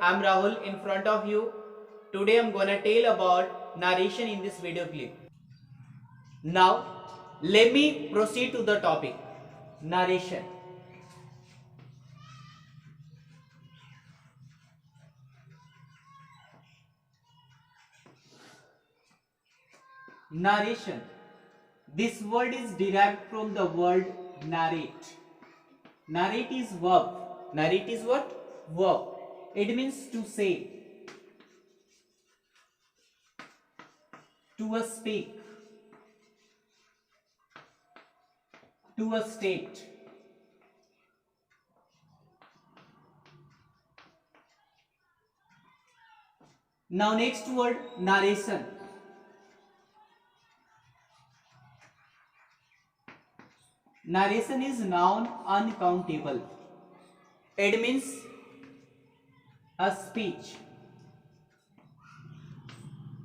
I'm Rahul in front of you. Today I'm gonna tell about narration in this video clip. Now let me proceed to the topic. Narration. Narration. This word is derived from the word narrate. Narrate is verb. Narrate is what? Verb. It means to say, to speak, to state. Now next word, narration. Narration is noun uncountable. It means a speech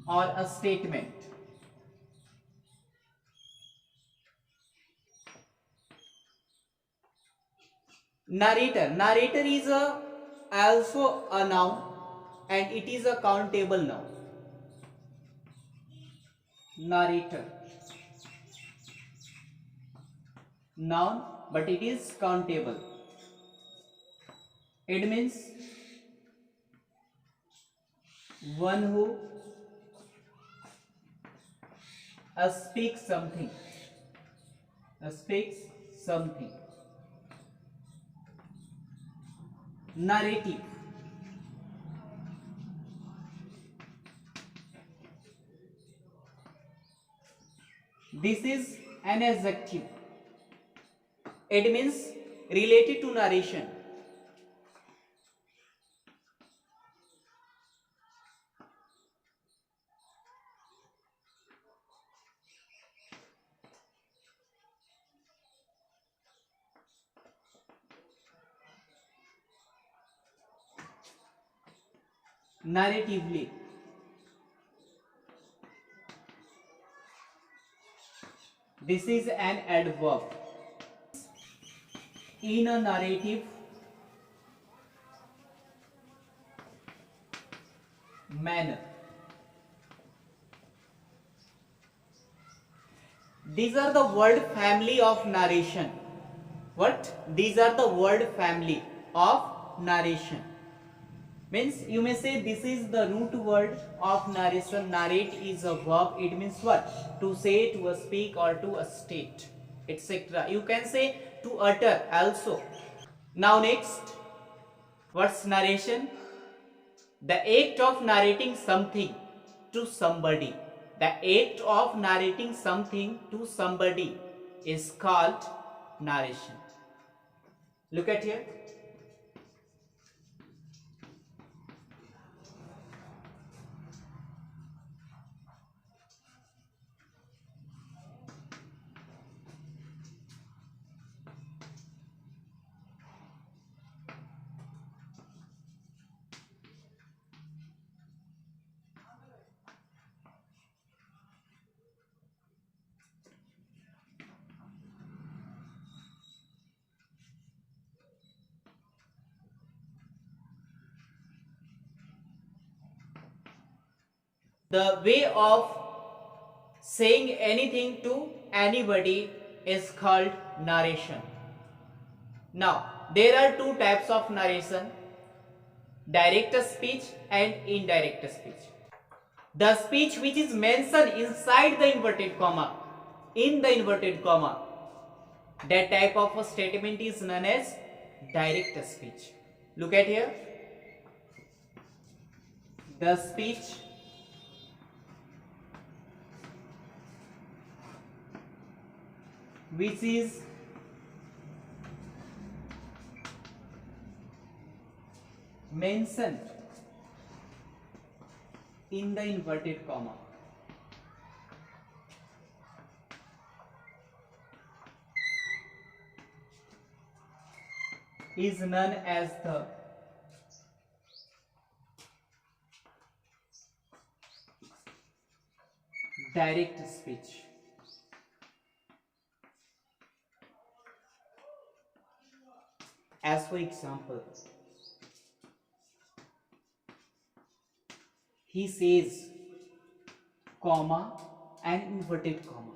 or a statement. Narrator. Narrator is also a noun and it is a countable noun. Narrator. Noun, but it is countable. It means one who speaks something. Speaks something. Narrative. This is an adjective. It means related to narration. Narratively. This is an adverb. In a narrative manner. These are the word family of narration. What? These are the word family of narration. Means you may say this is the root word of narration. Narrate is a verb. It means what? To say, to speak, or to state, etc. You can say to utter also. Now next, what's narration? The act of narrating something to somebody. The act of narrating something to somebody is called narration. Look at here. The way of saying anything to anybody is called narration. Now, there are two types of narration: direct speech and indirect speech. The speech which is mentioned inside the inverted comma, in the inverted comma, that type of a statement is known as direct speech. Look at here. The speech which is mentioned in the inverted comma is known as the direct speech. As for example, he says, comma and inverted comma.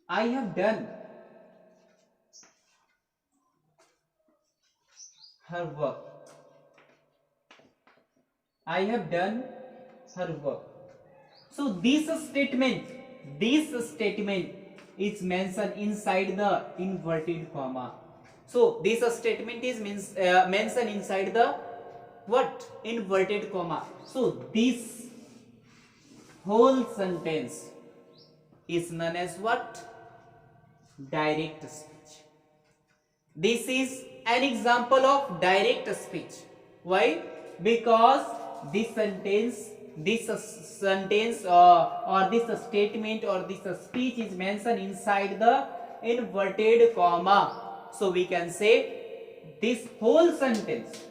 I have done her work. I have done her work. So this statement is mentioned inside the inverted comma. So this statement is mentioned inside the what? Inverted comma. So this whole sentence is known as what? Direct speech. This is an example of direct speech. Why? Because this sentence or this statement or this speech is mentioned inside the inverted comma. So we can say this whole sentence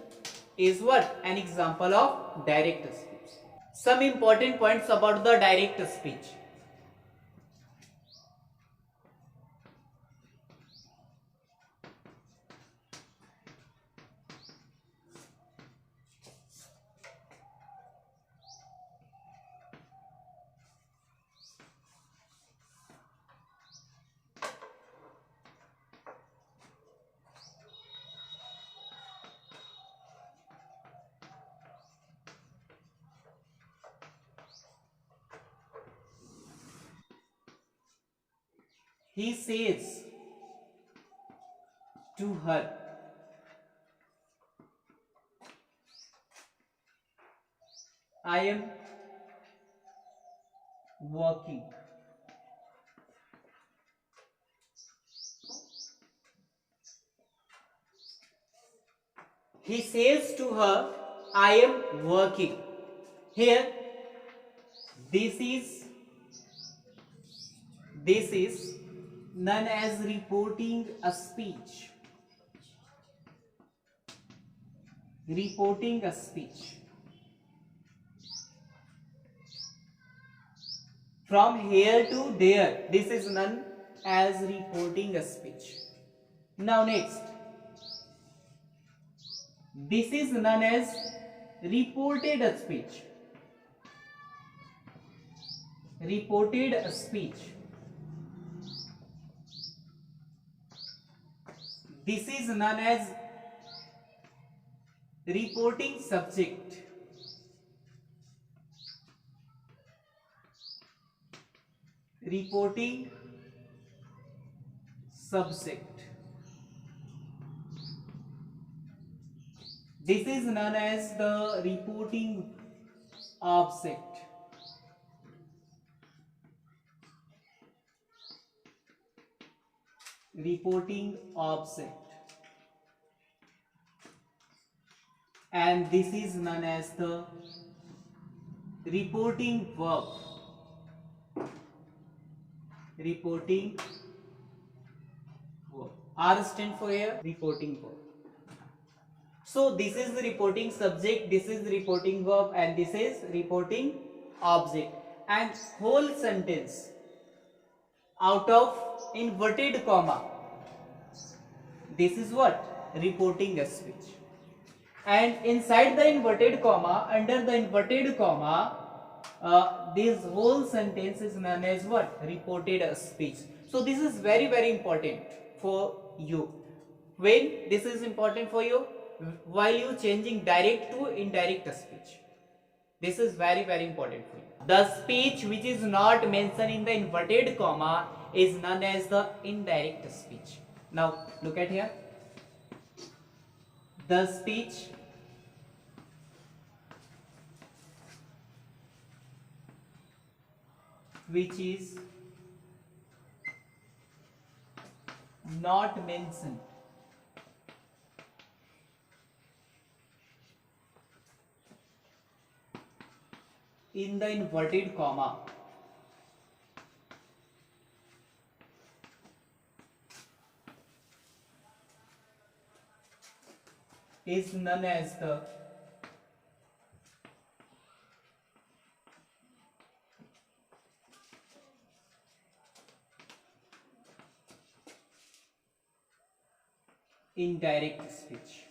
is what? An example of direct speech. Some important points about the direct speech. He says to her, I am working. He says to her, I am working. Here, this is known as reporting a speech. Reporting a speech. From here to there, this is known as reporting a speech. Now next, this is known as reported a speech. Reported a speech. This is known as reporting subject. Reporting subject. This is known as the reporting object. Reporting object. And this is known as the reporting verb. Reporting verb. R stand for here, reporting verb. So this is the reporting subject, this is the reporting verb, and this is reporting object. And whole sentence out of inverted comma, this is what? Reporting a speech. And inside the inverted comma, under the inverted comma, this whole sentence is known as what? Reported a speech. So this is very, very important for you. When this is important for you? While you changing direct to indirect speech. This is very, very important for you. The speech which is not mentioned in the inverted comma is known as the indirect speech. Now look at here. The speech which is not mentioned in the inverted comma is known as the indirect speech.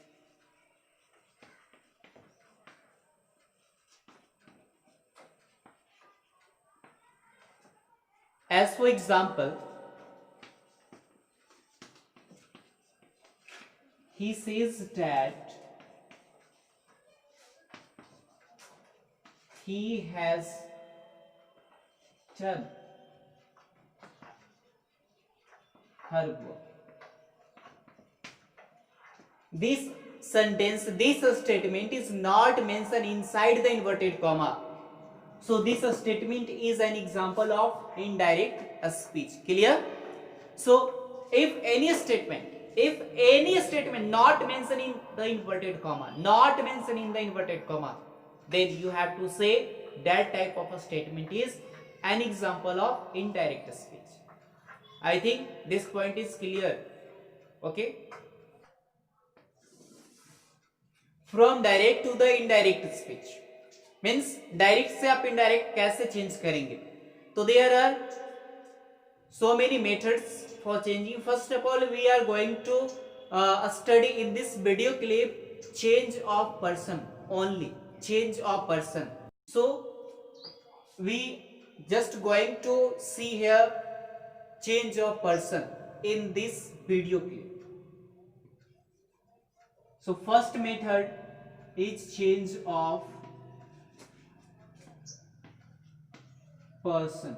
As for example, he says that he has done her work. This sentence, this statement is not mentioned inside the inverted comma. So this statement is an example of indirect speech. Clear? So if any statement not mentioned in the inverted comma, then you have to say that type of a statement is an example of indirect speech. I think this point is clear. Okay. From direct to the indirect speech means direct से आप indirect कैसे change करेंगे. तो there are so many methods for changing. First of all, we are going to study in this video clip change of person only, change of person. So we just going to see here change of person in this video clip. So first method is change of person.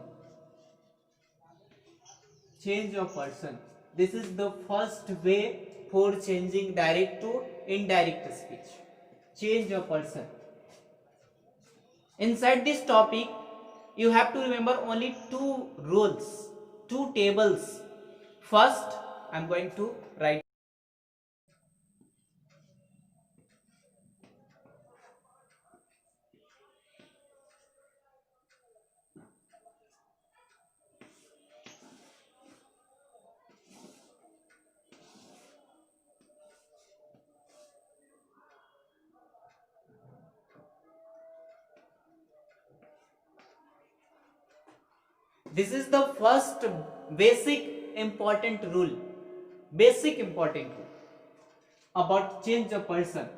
Change of person. This is the first way for changing direct to indirect speech. Change of person. Inside this topic, you have to remember only two rules, two tables. First, I am going to write. This is the first basic important rule about change of person.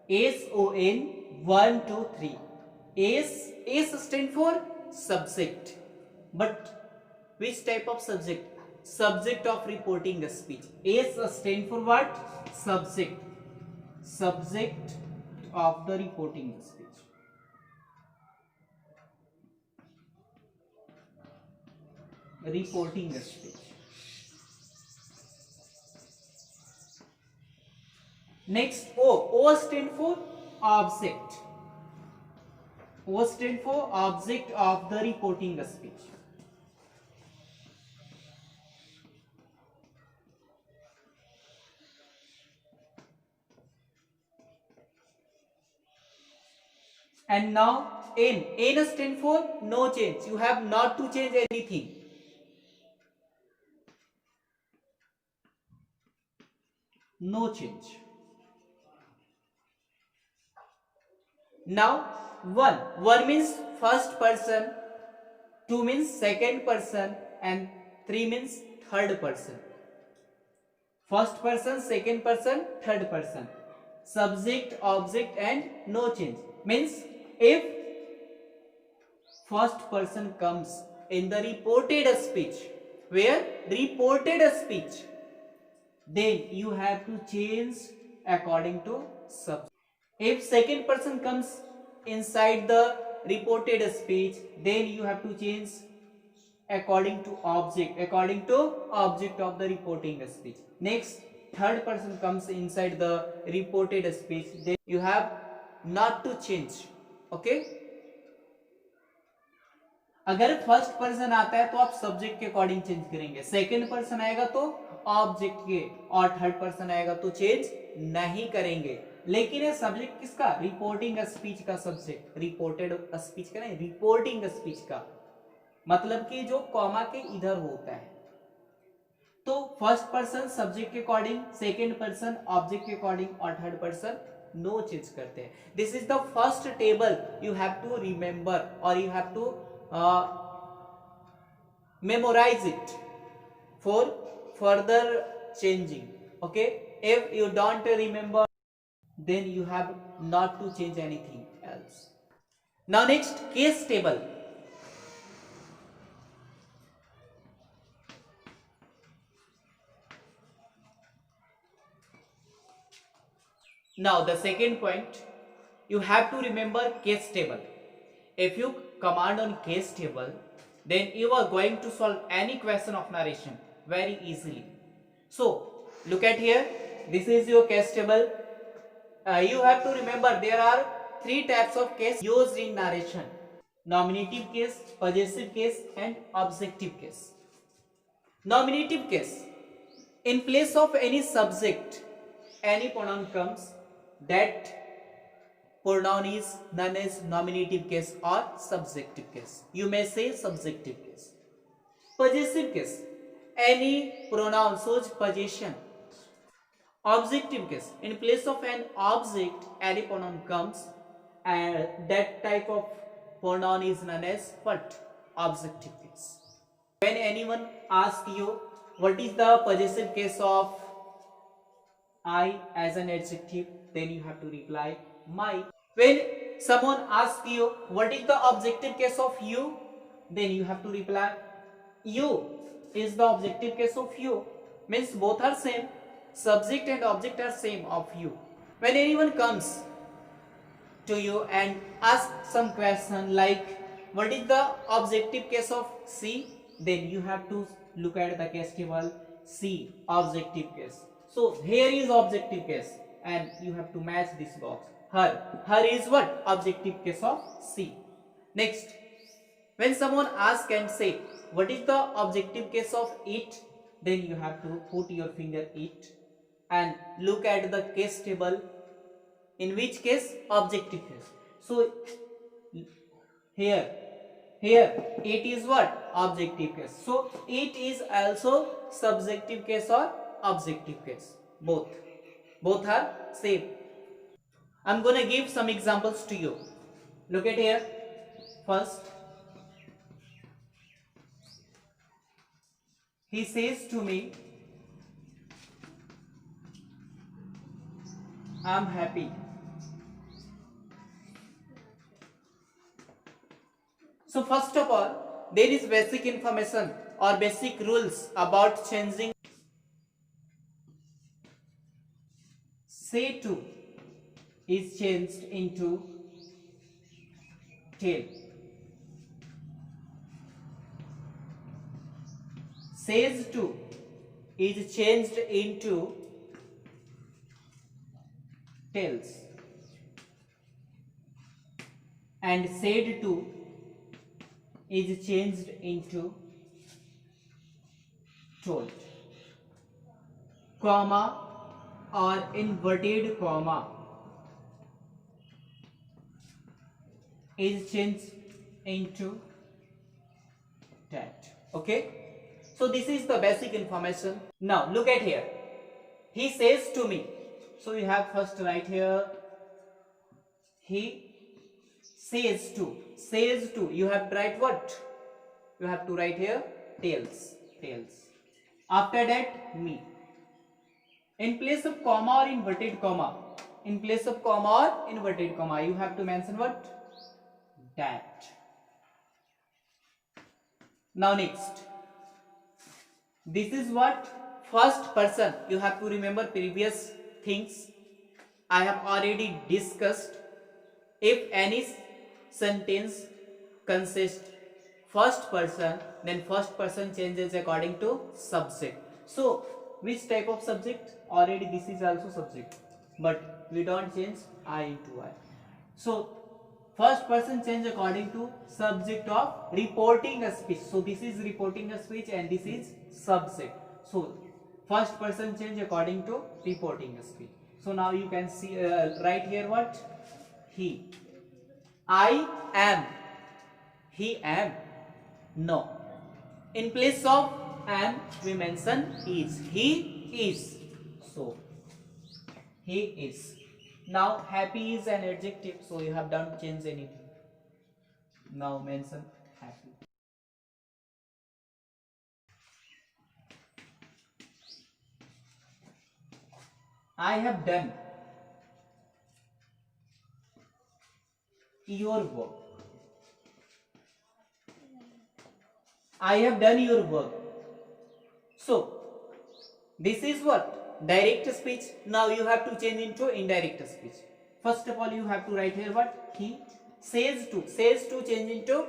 SON 1 2 3. S stand for subject, but which type of subject? Subject of reporting speech. S stand for what? Subject of the reporting speech. Reporting speech. Next, O stand for object. O stand for object of the reporting speech. And now N stand for no change. You have not to change anything. No change. Now 1 means first person, 2 means second person, and 3 means third person. First person, second person, third person. Subject, object, and no change. Means if first person comes in the reported speech, where reported speech, then you have to change according to subject. If second person comes inside the reported speech, then you have to change according to object of the reporting speech. Next, third person comes inside the reported speech, then you have not to change. Okay? अगर first person आता है तो आप subject के according change करेंगे, second person आएगा तो object के, और थर्ड पर्सन आएगा तो चेंज नहीं करेंगे. लेकिन ये सब्जेक्ट किसका? रिपोर्टिंग स्पीच का सब्जेक्ट. रिपोर्टेड स्पीच का नहीं, रिपोर्टिंग स्पीच का, मतलब कि जो कॉमा के इधर होता है. तो फर्स्ट पर्सन सब्जेक्ट के अकॉर्डिंग, सेकंड पर्सन ऑब्जेक्ट के अकॉर्डिंग, और थर्ड पर्सन नो चेंज करते हैं. This is the first table you have to remember, और you have to memorize it for further changing. Okay, if you don't remember, then you have not to change anything else. Now next, case table. Now the second point, you have to remember case table. If you command on case table, then you are going to solve any question of narration very easily. So look at here, this is your case table. You have to remember there are three types of case used in narration: nominative case, possessive case and objective case. Nominative case, in place of any subject, any pronoun comes, that pronoun is known as nominative case or subjective case. You may say subjective case. Possessive case, any pronoun shows possession. Objective case, in place of an object, any pronoun comes, and that type of pronoun is known as what? Objective case. When anyone asks you what is the possessive case of I as an adjective, then you have to reply my. When someone asks you what is the objective case of you, then you have to reply you is the objective case of you. Means both are same, subject and object are same of you. When anyone comes to you and asks some question like what is the objective case of C, then you have to look at the case table, C objective case. So here is objective case and you have to match this box. Her is what? Objective case of C. Next, when someone asks and say what is the objective case of it, then you have to put your finger it and look at the case table, in which case objective case. So here it is what? Objective case. So it is also subjective case or objective case. Both are same. I'm gonna give some examples to you. Look at here. First, he says to me, I'm happy. So first of all, there is basic information or basic rules about changing. Say to is changed into tell. Says to is changed into tells. And said to is changed into told. Comma or inverted comma is changed into that. Okay, so this is the basic information. Now look at here, he says to me. So you have first right here, he says to, you have to write what? You have to write here tells. After that me. In place of comma or inverted comma, you have to mention what? That. Now next, this is what? First person. You have to remember previous things I have already discussed. If any sentence consists first person, then first person changes according to subject. So which type of subject? Already this is also subject, but we don't change I into I. So first person change according to subject of reporting a speech. So this is reporting a speech and this is subject. So first person change according to reporting a speech. So now you can see right here what? He. I am. He am. No. In place of am we mention is. He is. So he is. Now happy is an adjective, so you have don't change anything. Now mention happy. I have done your work. I have done your work. So this is what? direct speech. Now you have to change into indirect speech. First of all, you have to write here what? He says to change into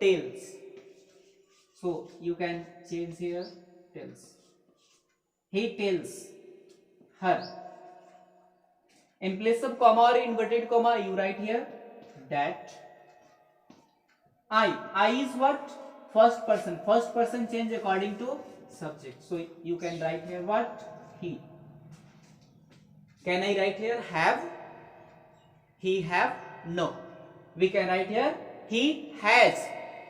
tells. So you can change here tells. He tells her. In place of comma or inverted comma, you write here that. I is what? First person. First person change according to subject. So you can write here what? He. Can I write here have? He have? No. We can write here he has,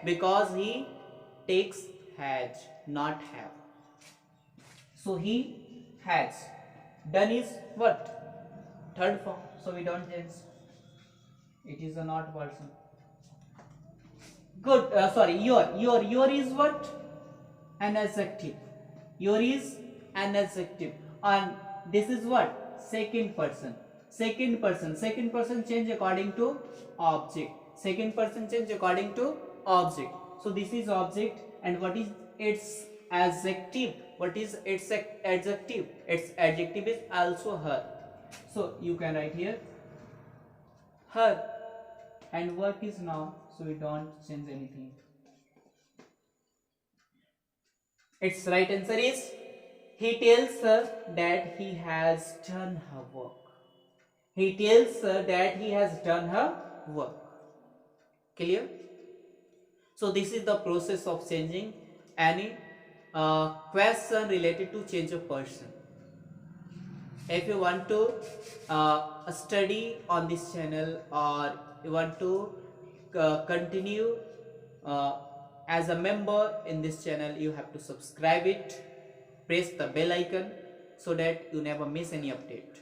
because he takes has, not have. So he has. Done is what? Third form. So we don't change. It is a not person. Good. Sorry. Your is what? An adjective. Your is an adjective. And this is what? Second person. Second person change according to object. Second person change according to object. So this is object, and what is its adjective? What is its adjective? Its adjective is also her. So you can write here her, and work is noun, so we don't change anything. Its right answer is he tells her that he has done her work. He tells her that he has done her work. Clear? So this is the process of changing any question related to change of person. If you want to study on this channel, or you want to continue as a member in this channel, you have to subscribe it, press the bell icon so that you never miss any update.